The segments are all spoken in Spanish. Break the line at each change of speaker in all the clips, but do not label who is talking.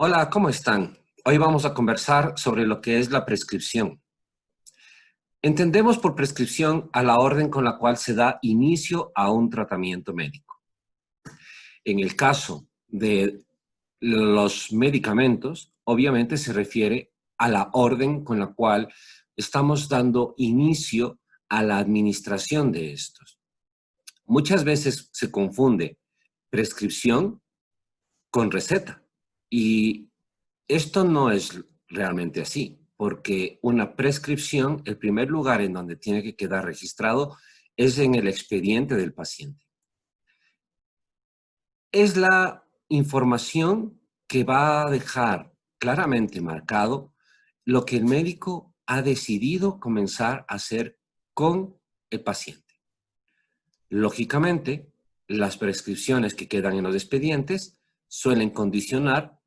Hola, ¿cómo están? Hoy vamos a conversar sobre lo que es la prescripción. Entendemos por prescripción a la orden con la cual se da inicio a un tratamiento médico. En el caso de los medicamentos, obviamente se refiere a la orden con la cual estamos dando inicio a la administración de estos. Muchas veces se confunde prescripción con receta y esto no es realmente así, porque una prescripción, el primer lugar en donde tiene que quedar registrado es en el expediente del paciente. Es la información que va a dejar claramente marcado lo que el médico ha decidido comenzar a hacer con el paciente. Lógicamente, las prescripciones que quedan en los expedientes suelen condicionar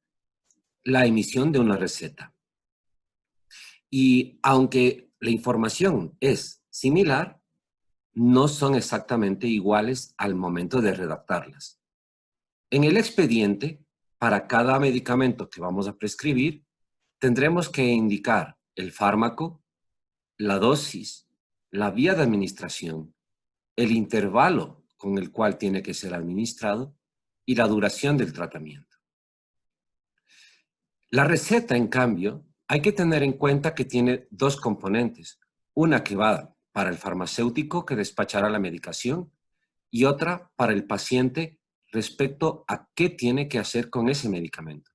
la emisión de una receta. Y aunque la información es similar, no son exactamente iguales al momento de redactarlas. En el expediente, para cada medicamento que vamos a prescribir, tendremos que indicar el fármaco, la dosis, la vía de administración, el intervalo con el cual tiene que ser administrado y la duración del tratamiento. La receta, en cambio, hay que tener en cuenta que tiene dos componentes. Una que va para el farmacéutico que despachará la medicación y otra para el paciente respecto a qué tiene que hacer con ese medicamento.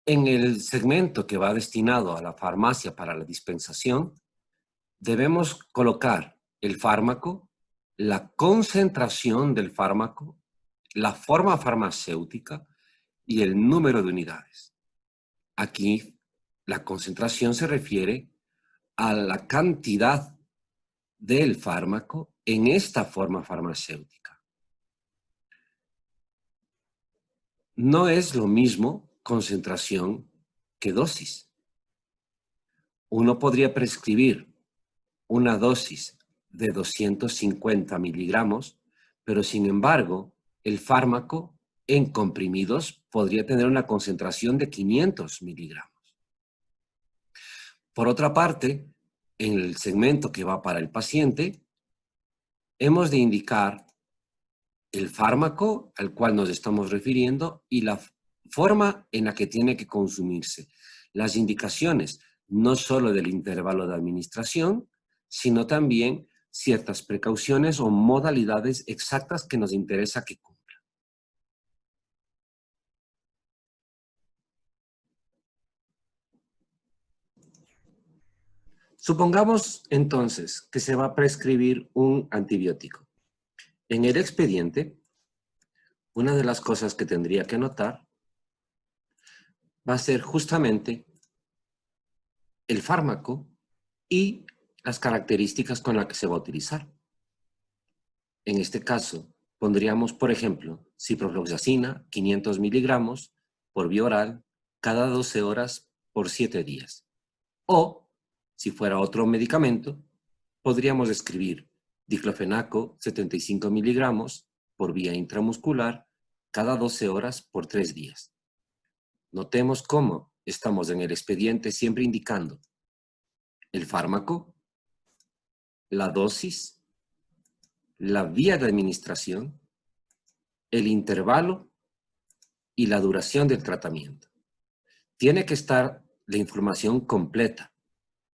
En el segmento que va destinado a la farmacia para la dispensación, debemos colocar el fármaco, la concentración del fármaco, la forma farmacéutica y el número de unidades. Aquí, la concentración se refiere a la cantidad del fármaco en esta forma farmacéutica. No es lo mismo concentración que dosis. Uno podría prescribir una dosis de 250 miligramos, pero sin embargo, el fármaco en comprimidos podría tener una concentración de 500 miligramos. Por otra parte, en el segmento que va para el paciente, hemos de indicar el fármaco al cual nos estamos refiriendo y la forma en la que tiene que consumirse. Las indicaciones, no solo del intervalo de administración, sino también ciertas precauciones o modalidades exactas que nos interesa que cumpla. Supongamos entonces que se va a prescribir un antibiótico. En el expediente, una de las cosas que tendría que anotar va a ser justamente el fármaco y las características con las que se va a utilizar. En este caso, pondríamos, por ejemplo, ciprofloxacina, 500 miligramos por vía oral, cada 12 horas por 7 días. O, si fuera otro medicamento, podríamos escribir diclofenaco, 75 miligramos por vía intramuscular, cada 12 horas por 3 días. Notemos cómo estamos en el expediente siempre indicando el fármaco, la dosis, la vía de administración, el intervalo y la duración del tratamiento. Tiene que estar la información completa.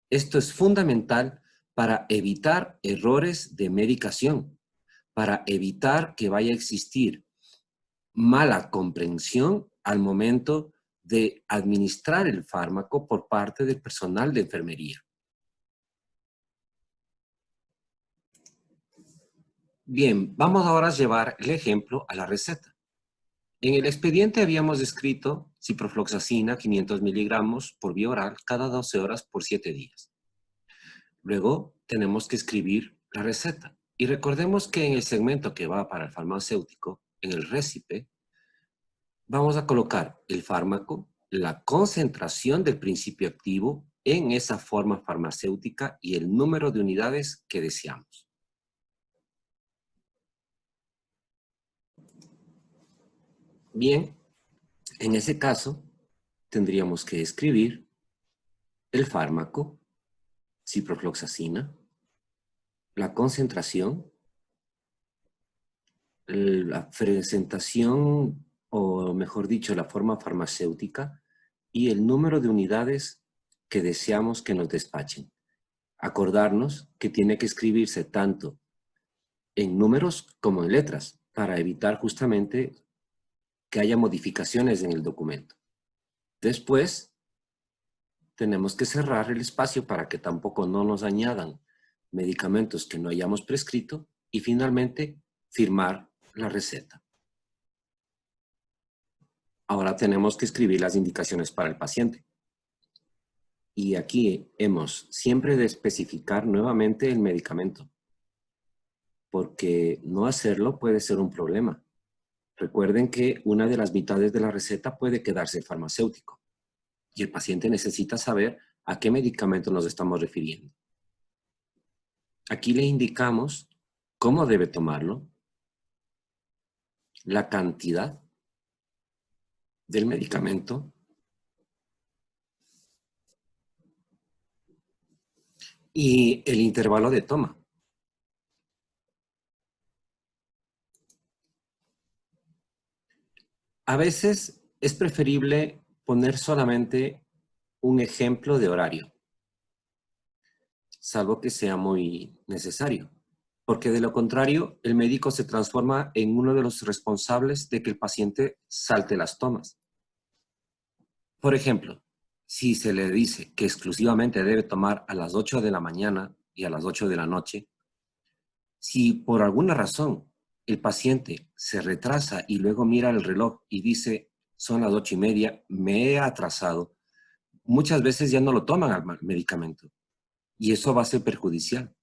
Esto es fundamental para evitar errores de medicación, para evitar que vaya a existir mala comprensión al momento de administrar el fármaco por parte del personal de enfermería. Bien, vamos ahora a llevar el ejemplo a la receta. En el expediente habíamos escrito ciprofloxacina 500 miligramos por vía oral cada 12 horas por 7 días. Luego tenemos que escribir la receta. Y recordemos que en el segmento que va para el farmacéutico, en el récipe, vamos a colocar el fármaco, la concentración del principio activo en esa forma farmacéutica y el número de unidades que deseamos. Bien, En ese caso, tendríamos que escribir el fármaco, ciprofloxacina, la concentración, la presentación, o mejor dicho, la forma farmacéutica y el número de unidades que deseamos que nos despachen. Acordarnos que tiene que escribirse tanto en números como en letras para evitar justamente que haya modificaciones en el documento. Después, tenemos que cerrar el espacio para que tampoco no nos añadan medicamentos que no hayamos prescrito y finalmente firmar la receta. Ahora tenemos que escribir las indicaciones para el paciente. Y aquí hemos siempre de especificar nuevamente el medicamento, porque no hacerlo puede ser un problema. Recuerden que una de las mitades de la receta puede quedarse farmacéutico y el paciente necesita saber a qué medicamento nos estamos refiriendo. Aquí le indicamos cómo debe tomarlo, la cantidad del medicamento y el intervalo de toma. A veces es preferible poner solamente un ejemplo de horario, salvo que sea muy necesario, porque de lo contrario, el médico se transforma en uno de los responsables de que el paciente salte las tomas. Por ejemplo, si se le dice que exclusivamente debe tomar a las 8 de la mañana y a las 8 de la noche, si por alguna razón el paciente se retrasa y luego mira el reloj y dice, son las 8:30, me he atrasado, muchas veces ya no lo toman al medicamento y eso va a ser perjudicial.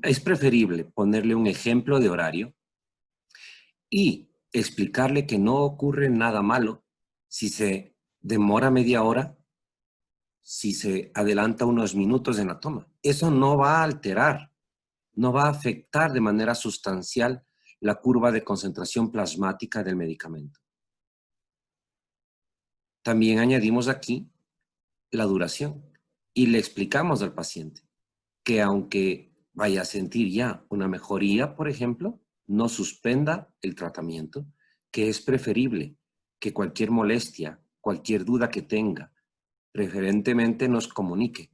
Es preferible ponerle un ejemplo de horario y explicarle que no ocurre nada malo si se demora media hora, si se adelanta unos minutos en la toma. Eso no va a alterar, no va a afectar de manera sustancial la curva de concentración plasmática del medicamento. También añadimos aquí la duración y le explicamos al paciente que aunque vaya a sentir ya una mejoría, por ejemplo, no suspenda el tratamiento, que es preferible que cualquier molestia, cualquier duda que tenga, preferentemente nos comunique.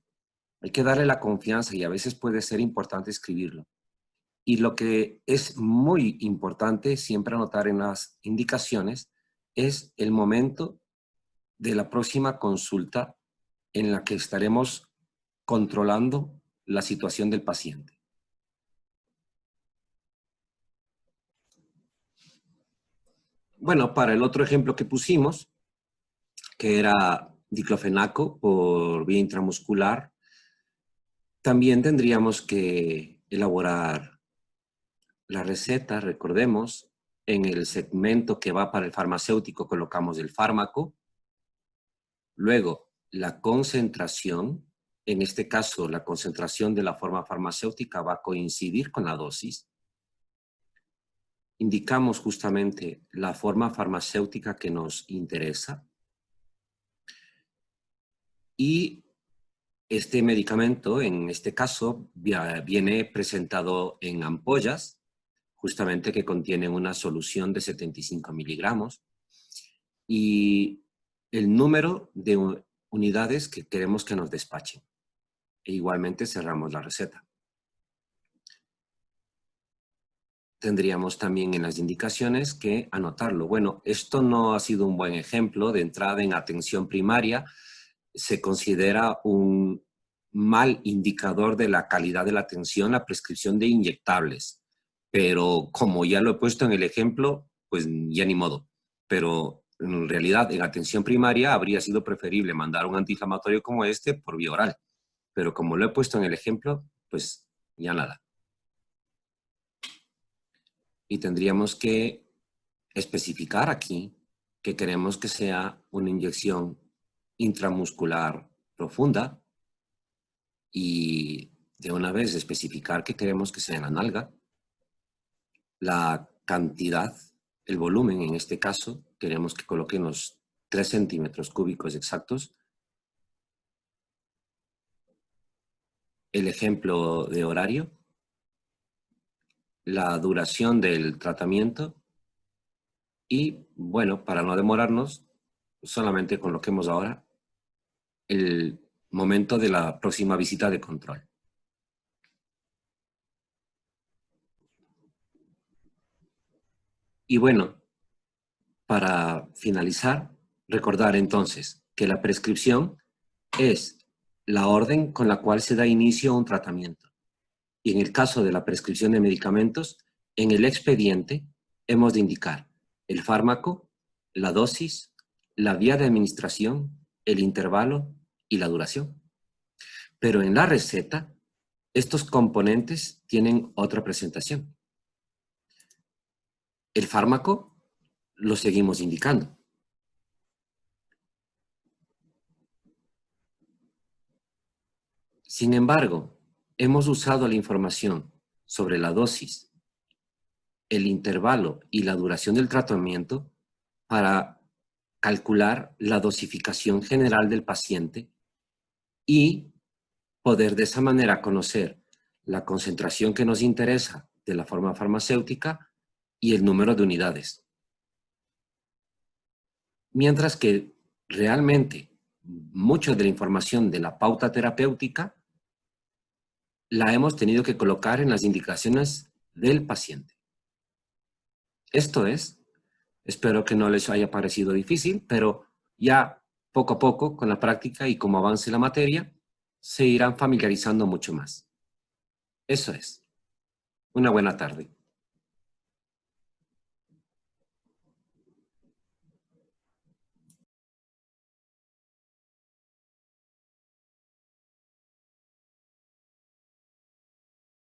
Hay que darle la confianza y a veces puede ser importante escribirlo. Y lo que es muy importante siempre anotar en las indicaciones es el momento de la próxima consulta en la que estaremos controlando la situación del paciente. Bueno, para el otro ejemplo que pusimos, que era diclofenaco por vía intramuscular, también tendríamos que elaborar la receta, recordemos, en el segmento que va para el farmacéutico colocamos el fármaco, luego la concentración, en este caso la concentración de la forma farmacéutica va a coincidir con la dosis, indicamos justamente la forma farmacéutica que nos interesa y este medicamento, en este caso, viene presentado en ampollas, justamente que contienen una solución de 75 miligramos y el número de unidades que queremos que nos despachen. E igualmente cerramos la receta. Tendríamos también en las indicaciones que anotarlo. Bueno, esto no ha sido un buen ejemplo de entrada en atención primaria. Se considera un mal indicador de la calidad de la atención la prescripción de inyectables. Pero como ya lo he puesto en el ejemplo, pues ya ni modo. Pero en realidad en atención primaria habría sido preferible mandar un antiinflamatorio como este por vía oral. Pero como lo he puesto en el ejemplo, pues ya nada. Y tendríamos que especificar aquí que queremos que sea una inyección intramuscular profunda y de una vez especificar que queremos que sea en la nalga, la cantidad el volumen, en este caso, queremos que coloquen los 3 centímetros cúbicos exactos. El ejemplo de horario, la duración del tratamiento y, bueno, para no demorarnos, solamente coloquemos ahora el momento de la próxima visita de control. Y bueno, para finalizar, recordar entonces que la prescripción es la orden con la cual se da inicio a un tratamiento. Y en el caso de la prescripción de medicamentos, en el expediente hemos de indicar el fármaco, la dosis, la vía de administración, el intervalo y la duración. Pero en la receta, estos componentes tienen otra presentación. El fármaco lo seguimos indicando. Sin embargo, hemos usado la información sobre la dosis, el intervalo y la duración del tratamiento para calcular la dosificación general del paciente y poder de esa manera conocer la concentración que nos interesa de la forma farmacéutica y el número de unidades. Mientras que realmente mucha de la información de la pauta terapéutica la hemos tenido que colocar en las indicaciones del paciente. Esto es, espero que no les haya parecido difícil, pero ya poco a poco, con la práctica y como avance la materia, se irán familiarizando mucho más. Eso es. Una buena tarde.